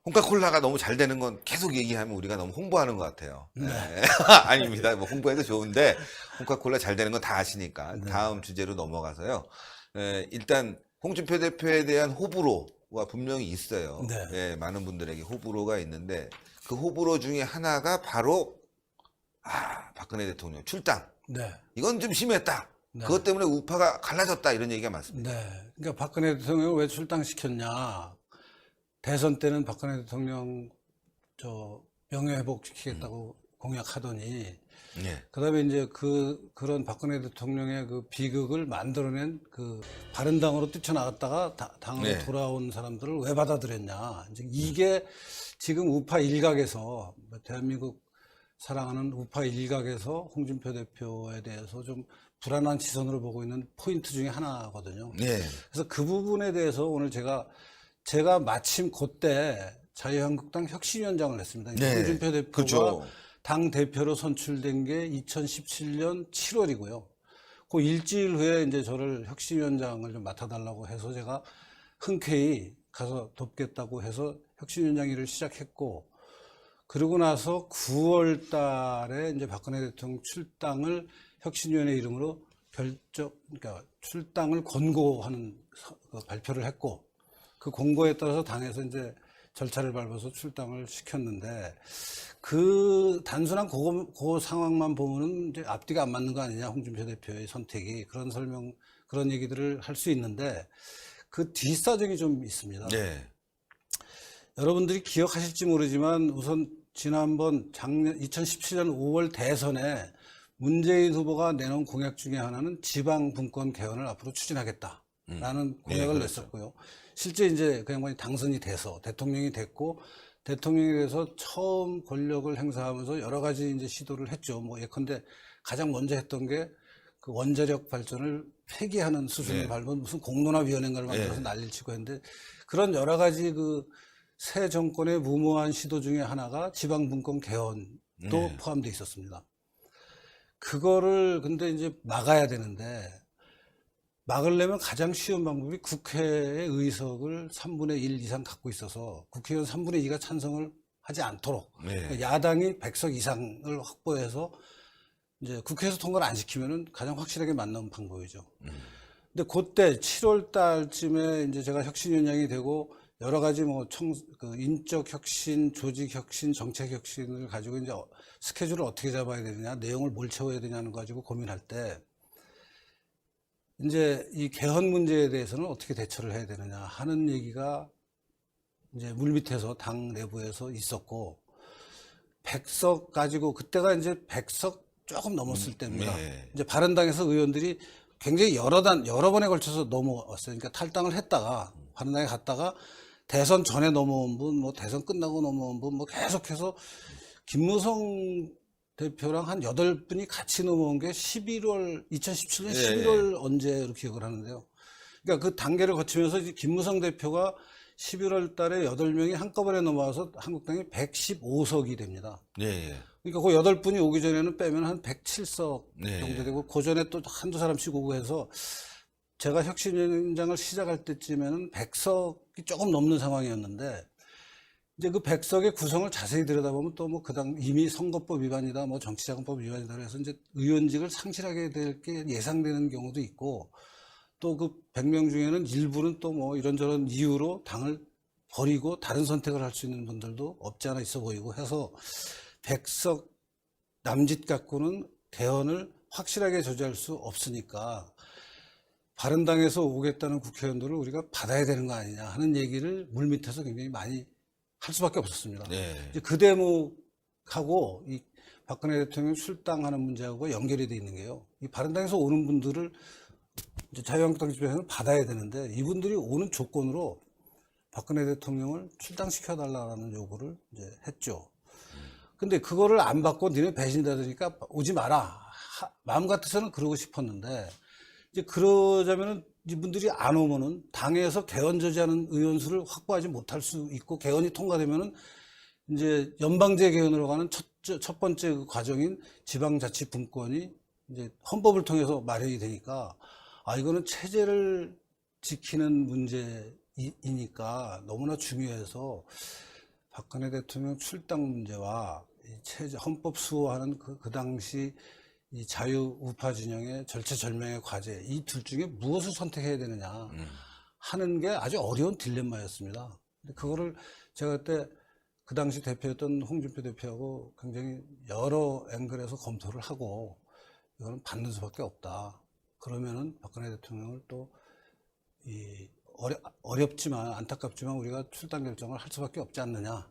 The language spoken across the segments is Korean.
홍카콜라가 너무 잘 되는 건 계속 얘기하면 우리가 너무 홍보하는 것 같아요. 네. 아닙니다. 뭐 홍보해도 좋은데 홍카콜라 잘 되는 건 다 아시니까 네. 다음 주제로 넘어가서요. 일단 홍준표 대표에 대한 호불호가 분명히 있어요. 네. 많은 분들에게 호불호가 있는데 그 호불호 중에 하나가 바로 박근혜 대통령 출당. 네. 이건 좀 심했다. 네. 그것 때문에 우파가 갈라졌다 이런 얘기가 많습니다. 네. 그러니까 박근혜 대통령을 왜 출당시켰냐. 대선 때는 박근혜 대통령 명예회복시키겠다고 공약하더니 네. 그다음에 이제 그런 박근혜 대통령의 그 비극을 만들어낸 그 바른당으로 뛰쳐나갔다가 당으로 네. 돌아온 사람들을 왜 받아들였냐. 이제 이게 지금 우파 일각에서 대한민국 사랑하는 우파 일각에서 홍준표 대표에 대해서 좀 불안한 시선으로 보고 있는 포인트 중에 하나거든요. 네. 그래서 그 부분에 대해서 오늘 제가 마침 그때 자유한국당 혁신위원장을 했습니다. 네. 홍준표 대표가 그렇죠. 당 대표로 선출된 게 2017년 7월이고요. 그 일주일 후에 이제 저를 혁신위원장을 좀 맡아달라고 해서 제가 흔쾌히 가서 돕겠다고 해서 혁신위원장 일을 시작했고, 그러고 나서 9월 달에 이제 박근혜 대통령 출당을 혁신위원회 이름으로 그러니까 출당을 권고하는 발표를 했고, 그 공고에 따라서 당에서 이제 절차를 밟아서 출당을 시켰는데, 그 단순한 그 상황만 보면은 이제 앞뒤가 안 맞는 거 아니냐, 홍준표 대표의 선택이. 그런 얘기들을 할 수 있는데, 그 뒷사정이 좀 있습니다. 네. 여러분들이 기억하실지 모르지만 우선 지난번 작년 2017년 5월 대선에 문재인 후보가 내놓은 공약 중에 하나는 지방 분권 개헌을 앞으로 추진하겠다라는 공약을 그렇죠. 냈었고요. 실제 이제 그 양반이 당선이 돼서 대통령이 됐고, 대통령이 돼서 처음 권력을 행사하면서 여러 가지 이제 시도를 했죠. 뭐 예컨대 가장 먼저 했던 게 그 원자력 발전을 폐기하는 수준을 네. 밟은 무슨 공론화위원회인가를 만들어서 네. 난리를 치고 했는데, 그런 여러 가지 그 새 정권의 무모한 시도 중에 하나가 지방분권 개헌도 네. 포함되어 있었습니다. 그거를 근데 이제 막아야 되는데, 막으려면 가장 쉬운 방법이 국회의 의석을 3분의 1 이상 갖고 있어서 국회의원 3분의 2가 찬성을 하지 않도록, 네. 그러니까 야당이 100석 이상을 확보해서 이제 국회에서 통과를 안 시키면은 가장 확실하게 맞는 방법이죠. 근데 그때 7월 달쯤에 이제 제가 혁신위원장이 되고 여러 가지 뭐 인적 혁신, 조직 혁신, 정책 혁신을 가지고 이제 스케줄을 어떻게 잡아야 되느냐, 내용을 뭘 채워야 되냐는 거 가지고 고민할 때, 이제 이 개헌 문제에 대해서는 어떻게 대처를 해야 되느냐 하는 얘기가 이제 물밑에서 당 내부에서 있었고, 100석 가지고, 그때가 이제 100석 조금 넘었을 때입니다. 네. 이제 바른당에서 의원들이 굉장히 여러 번에 걸쳐서 넘어왔어요. 그러니까 탈당을 했다가 바른당에 갔다가 대선 전에 넘어온 분, 뭐 대선 끝나고 넘어온 분, 뭐 계속해서 김무성 대표랑 한 8분이 같이 넘어온 게 2017년 11월 언제로 기억을 하는데요. 그러니까 그 단계를 거치면서 이제 김무성 대표가 11월 달에 8명이 한꺼번에 넘어와서 한국당이 115석이 됩니다. 네. 그러니까 그 8분이 오기 전에는 빼면 한 107석 네. 정도 되고, 그 전에 또 한두 사람씩 오고 해서 제가 혁신위원장을 시작할 때쯤에는 100석이 조금 넘는 상황이었는데, 이제 그 100석의 구성을 자세히 들여다보면 또 뭐 그당 이미 선거법 위반이다, 뭐 정치자금법 위반이다 그래서 이제 의원직을 상실하게 될 게 예상되는 경우도 있고, 또 그 100명 중에는 일부는 또 뭐 이런저런 이유로 당을 버리고 다른 선택을 할 수 있는 분들도 없지 않아 있어 보이고 해서 100석 남짓 갖고는 개헌을 확실하게 저지할 수 없으니까 바른당에서 오겠다는 국회의원들을 우리가 받아야 되는 거 아니냐 하는 얘기를 물밑에서 굉장히 많이 할 수밖에 없었습니다. 네. 이제 그 대목하고 이 박근혜 대통령 출당하는 문제하고 연결이 돼 있는 게요. 이 바른당에서 오는 분들을 이제 자유한국당 집에서는 받아야 되는데, 이분들이 오는 조건으로 박근혜 대통령을 출당시켜달라는 요구를 이제 했죠. 근데 그거를 안 받고 니네 배신자들이니까 오지 마라. 마음 같아서는 그러고 싶었는데, 이제 그러자면은 이분들이 안 오면은 당에서 개헌 저지하는 의원 수를 확보하지 못할 수 있고, 개헌이 통과되면은 이제 연방제 개헌으로 가는 첫 번째 그 과정인 지방자치 분권이 이제 헌법을 통해서 마련이 되니까, 이거는 체제를 지키는 문제이니까 너무나 중요해서 박근혜 대통령 출당 문제와 헌법 수호하는 그 당시 이 자유우파 진영의 절체절명의 과제, 이 둘 중에 무엇을 선택해야 되느냐 하는 게 아주 어려운 딜레마였습니다. 근데 그거를 제가 그때 그 당시 대표였던 홍준표 대표하고 굉장히 여러 앵글에서 검토를 하고 이거는 받는 수밖에 없다. 그러면은 박근혜 대통령을 또 어렵지만 안타깝지만 우리가 출당 결정을 할 수밖에 없지 않느냐.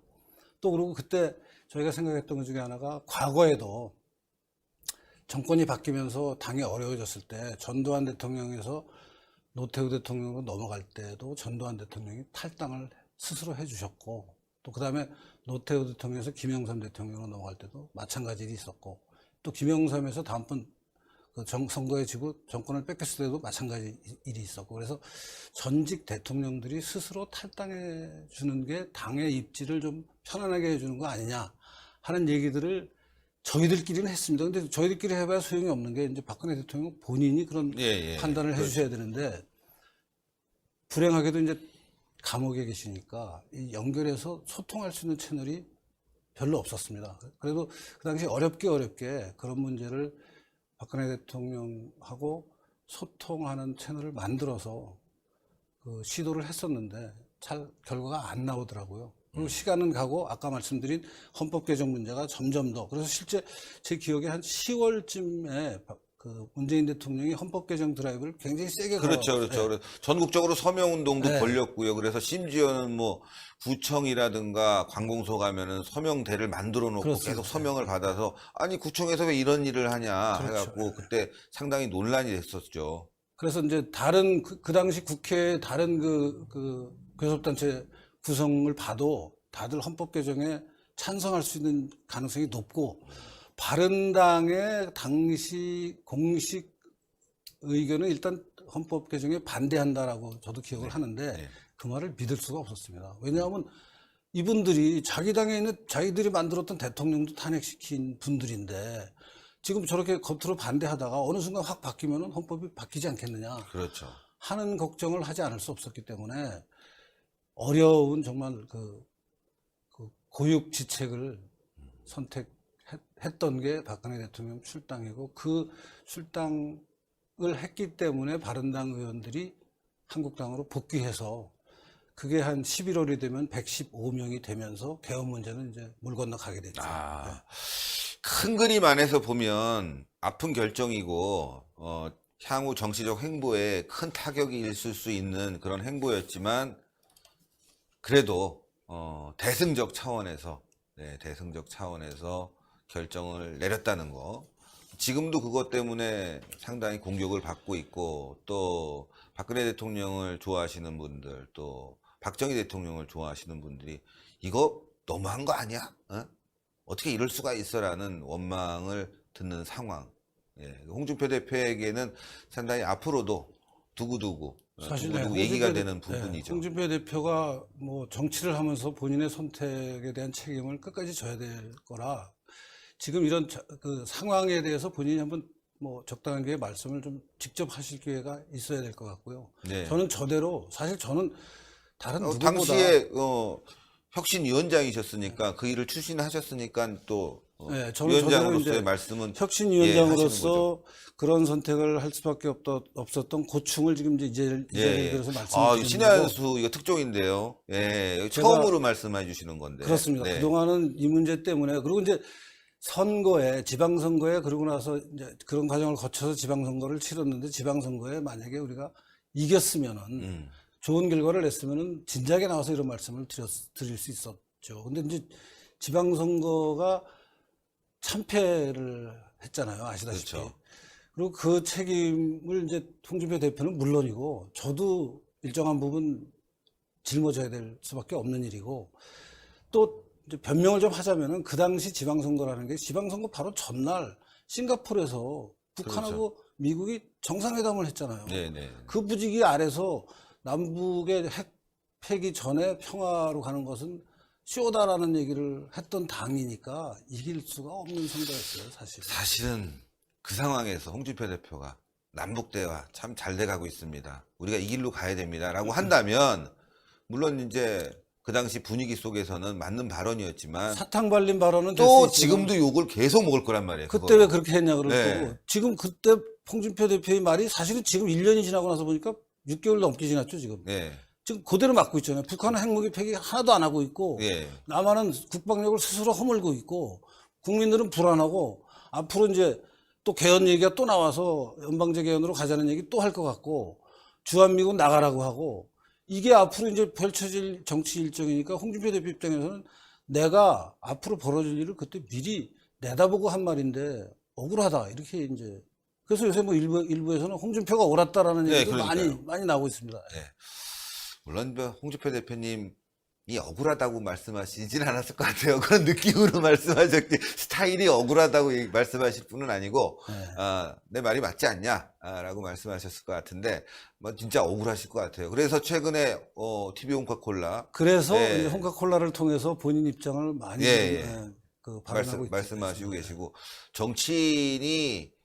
또 그리고 그때 저희가 생각했던 것 중에 하나가 과거에도 정권이 바뀌면서 당이 어려워졌을 때 전두환 대통령에서 노태우 대통령으로 넘어갈 때도 전두환 대통령이 탈당을 스스로 해주셨고, 또 그 다음에 노태우 대통령에서 김영삼 대통령으로 넘어갈 때도 마찬가지 일이 있었고, 또 김영삼에서 다음번 그 선거에 지고 정권을 뺏겼을 때도 마찬가지 일이 있었고, 그래서 전직 대통령들이 스스로 탈당해 주는 게 당의 입지를 좀 편안하게 해주는 거 아니냐 하는 얘기들을 저희들끼리는 했습니다. 근데 저희들끼리 해봐야 소용이 없는 게 이제 박근혜 대통령 본인이 그런 판단을 해주셔야 되는데, 불행하게도 이제 감옥에 계시니까 이 연결해서 소통할 수 있는 채널이 별로 없었습니다. 그래도 그 당시 어렵게 그런 문제를 박근혜 대통령하고 소통하는 채널을 만들어서 그 시도를 했었는데 잘 결과가 안 나오더라고요. 그리고 시간은 가고 아까 말씀드린 헌법 개정 문제가 점점 더, 그래서 실제 제 기억에 한 10월쯤에 그 문재인 대통령이 헌법 개정 드라이브를 굉장히 세게 그렇죠. 네. 그래서 전국적으로 서명 운동도 네. 벌렸고요. 그래서 심지어는 뭐 구청이라든가 관공서 가면은 서명대를 만들어 놓고 그렇습니다. 계속 서명을 받아서 아니 구청에서 왜 이런 일을 하냐 그렇죠. 해갖고 그때 상당히 논란이 됐었죠. 그래서 이제 다른 그 당시 국회 다른 그 교섭단체 구성을 봐도 다들 헌법 개정에 찬성할 수 있는 가능성이 높고, 바른당의 당시 공식 의견은 일단 헌법 개정에 반대한다라고 저도 기억을 하는데 그 말을 믿을 수가 없었습니다. 왜냐하면 이분들이 자기 당에 있는 자기들이 만들었던 대통령도 탄핵시킨 분들인데 지금 저렇게 겉으로 반대하다가 어느 순간 확 바뀌면은 헌법이 바뀌지 않겠느냐 그렇죠. 하는 걱정을 하지 않을 수 없었기 때문에 어려운 정말 그 고육지책을 선택했던 게 박근혜 대통령 출당이고, 그 출당을 했기 때문에 바른당 의원들이 한국당으로 복귀해서 그게 한 11월이 되면 115명이 되면서 개헌 문제는 이제 물 건너가게 됐죠. 큰 그림 안에서 보면 아픈 결정이고 향후 정치적 행보에 큰 타격이 있을 수 있는 그런 행보였지만 그래도 대승적 차원에서 결정을 내렸다는 거. 지금도 그것 때문에 상당히 공격을 받고 있고, 또 박근혜 대통령을 좋아하시는 분들, 또 박정희 대통령을 좋아하시는 분들이 이거 너무한 거 아니야? 어떻게 이럴 수가 있어라는 원망을 듣는 상황. 홍준표 대표에게는 상당히 앞으로도 두고두고 사실 얘기가 되는 부분이죠. 홍준표 대표가 뭐 정치를 하면서 본인의 선택에 대한 책임을 끝까지 져야 될 거라, 지금 이런 그 상황에 대해서 본인이 한번 뭐 적당한 기회에 말씀을 좀 직접 하실 기회가 있어야 될 것 같고요. 저는 저대로, 사실 저는 다른 누구보다 당시에 혁신위원장이셨으니까 그 일을 추진하셨으니까 또 저는 위원장으로서의 말씀은 혁신위원장으로서 그런 선택을 할 수밖에 없었던 고충을 지금 이제 들어서 말씀드리는 신한수 이거 특종인데요. 처음으로 말씀해 주시는 건데. 그렇습니다. 그동안은 이 문제 때문에, 그리고 이제 선거에, 지방선거에, 그러고 나서 이제 그런 과정을 거쳐서 지방선거를 치렀는데, 지방선거에 만약에 우리가 이겼으면은 좋은 결과를 냈으면은 진작에 나와서 이런 말씀을 드릴 수 있었죠. 근데 이제 지방선거가 참패를 했잖아요. 아시다시피. 그렇죠. 그리고 그 책임을 이제 홍준표 대표는 물론이고 저도 일정한 부분 짊어져야 될 수밖에 없는 일이고, 또 이제 변명을 좀 하자면은 그 당시 지방선거라는 게 지방선거 바로 전날 싱가포르에서 북한하고 미국이 정상회담을 했잖아요. 그 부지기 아래서 남북의 핵 폐기 전에 평화로 가는 것은 쇼다라는 얘기를 했던 당이니까 이길 수가 없는 선거였어요, 사실. 사실은 그 상황에서 홍준표 대표가 남북 대화 참 잘 돼가고 있습니다. 우리가 이 길로 가야 됩니다라고 한다면 물론 이제 그 당시 분위기 속에서는 맞는 발언이었지만 사탕 발린 발언은 될 또 수 있지만 지금도 욕을 계속 먹을 거란 말이에요. 그때 그거로. 왜 그렇게 했냐 그럴 네. 거고 지금 그때 홍준표 대표의 말이 사실은 지금 1년이 지나고 나서 보니까 6개월 넘게 지났죠 지금. 네. 지금 그대로 맞고 있잖아요. 북한은 핵무기 폐기 하나도 안 하고 있고 예. 남한은 국방력을 스스로 허물고 있고 국민들은 불안하고 앞으로 이제 또 개헌 얘기가 또 나와서 연방제 개헌으로 가자는 얘기 또 할 것 같고 주한미군 나가라고 하고 이게 앞으로 이제 펼쳐질 정치 일정이니까 홍준표 대표 입장에서는 내가 앞으로 벌어질 일을 그때 미리 내다보고 한 말인데 억울하다 이렇게 이제 그래서 요새 뭐 일부에서는 홍준표가 옳았다라는 네, 얘기도 그러니까요. 많이 나오고 있습니다. 네. 물론 홍준표 대표님이 억울하다고 말씀하시진 않았을 것 같아요. 그런 느낌으로 말씀하셨지 스타일이 억울하다고 말씀하실 분은 아니고 네. 내 말이 맞지 않냐라고 말씀하셨을 것 같은데 뭐 진짜 억울하실 것 같아요. 그래서 최근에 TV 홍카콜라 그래서 네. 이제 홍카콜라를 통해서 본인 입장을 많이 그 발언하고 말씀하시고 있습니다. 계시고 정치인이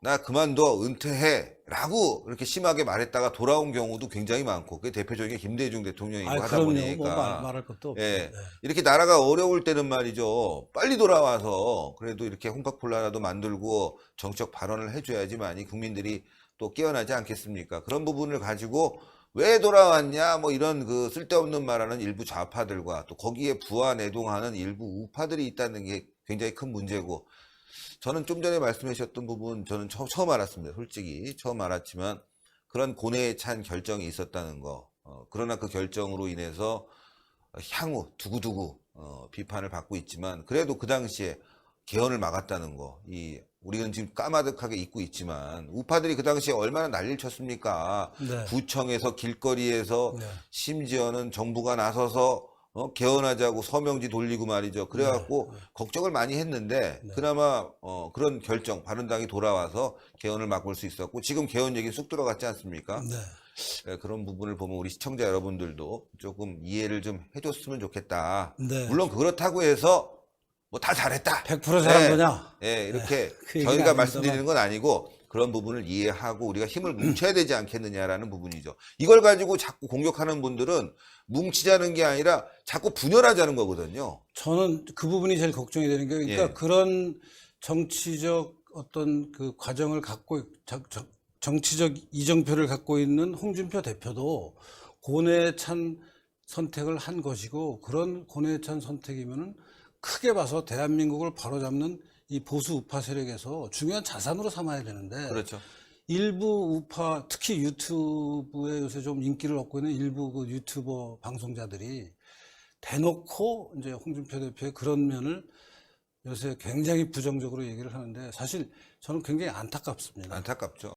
나 그만둬 은퇴해라고 이렇게 심하게 말했다가 돌아온 경우도 굉장히 많고 그게 대표적인 김대중 대통령이고 하다 그럼요. 보니까 뭐 말할 것도 없죠. 예, 네. 이렇게 나라가 어려울 때는 말이죠 빨리 돌아와서 그래도 이렇게 홍카콜라라도 만들고 정책 발언을 해줘야지만이 국민들이 또 깨어나지 않겠습니까? 그런 부분을 가지고 왜 돌아왔냐 뭐 이런 그 쓸데없는 말하는 일부 좌파들과 또 거기에 부안해동하는 일부 우파들이 있다는 게 굉장히 큰 문제고 저는 좀 전에 말씀해 주셨던 부분 저는 처음 알았습니다. 솔직히 처음 알았지만 그런 고뇌에 찬 결정이 있었다는 거 그러나 그 결정으로 인해서 향후 두고두고 비판을 받고 있지만 그래도 그 당시에 개헌을 막았다는 거 우리는 지금 까마득하게 잊고 있지만 우파들이 그 당시에 얼마나 난리를 쳤습니까? 네. 구청에서 길거리에서 네. 심지어는 정부가 나서서 개헌하자고 서명지 돌리고 말이죠. 그래갖고 걱정을 많이 했는데 그나마 그런 결정 바른당이 돌아와서 개헌을 막을 수 있었고 지금 개헌 얘기 쑥 들어갔지 않습니까? 네. 그런 부분을 보면 우리 시청자 여러분들도 조금 이해를 좀 해줬으면 좋겠다. 네. 물론 그렇다고 해서 뭐 다 잘했다. 100% 잘한 거냐? 이렇게 그 얘기는 저희가 아닙니다만. 말씀드리는 건 아니고 그런 부분을 이해하고 우리가 힘을 뭉쳐야 되지 않겠느냐라는 부분이죠. 이걸 가지고 자꾸 공격하는 분들은 뭉치자는 게 아니라 자꾸 분열하자는 거거든요. 저는 그 부분이 제일 걱정이 되는 게 그러니까 예. 그런 정치적 어떤 그 과정을 갖고 정치적 이정표를 갖고 있는 홍준표 대표도 고뇌에 찬 선택을 한 것이고 그런 고뇌에 찬 선택이면은 크게 봐서 대한민국을 바로잡는 이 보수 우파 세력에서 중요한 자산으로 삼아야 되는데 그렇죠. 일부 우파 특히 유튜브에 요새 좀 인기를 얻고 있는 일부 그 유튜버 방송자들이 대놓고 이제 홍준표 대표의 그런 면을 요새 굉장히 부정적으로 얘기를 하는데 사실 저는 굉장히 안타깝습니다. 안타깝죠.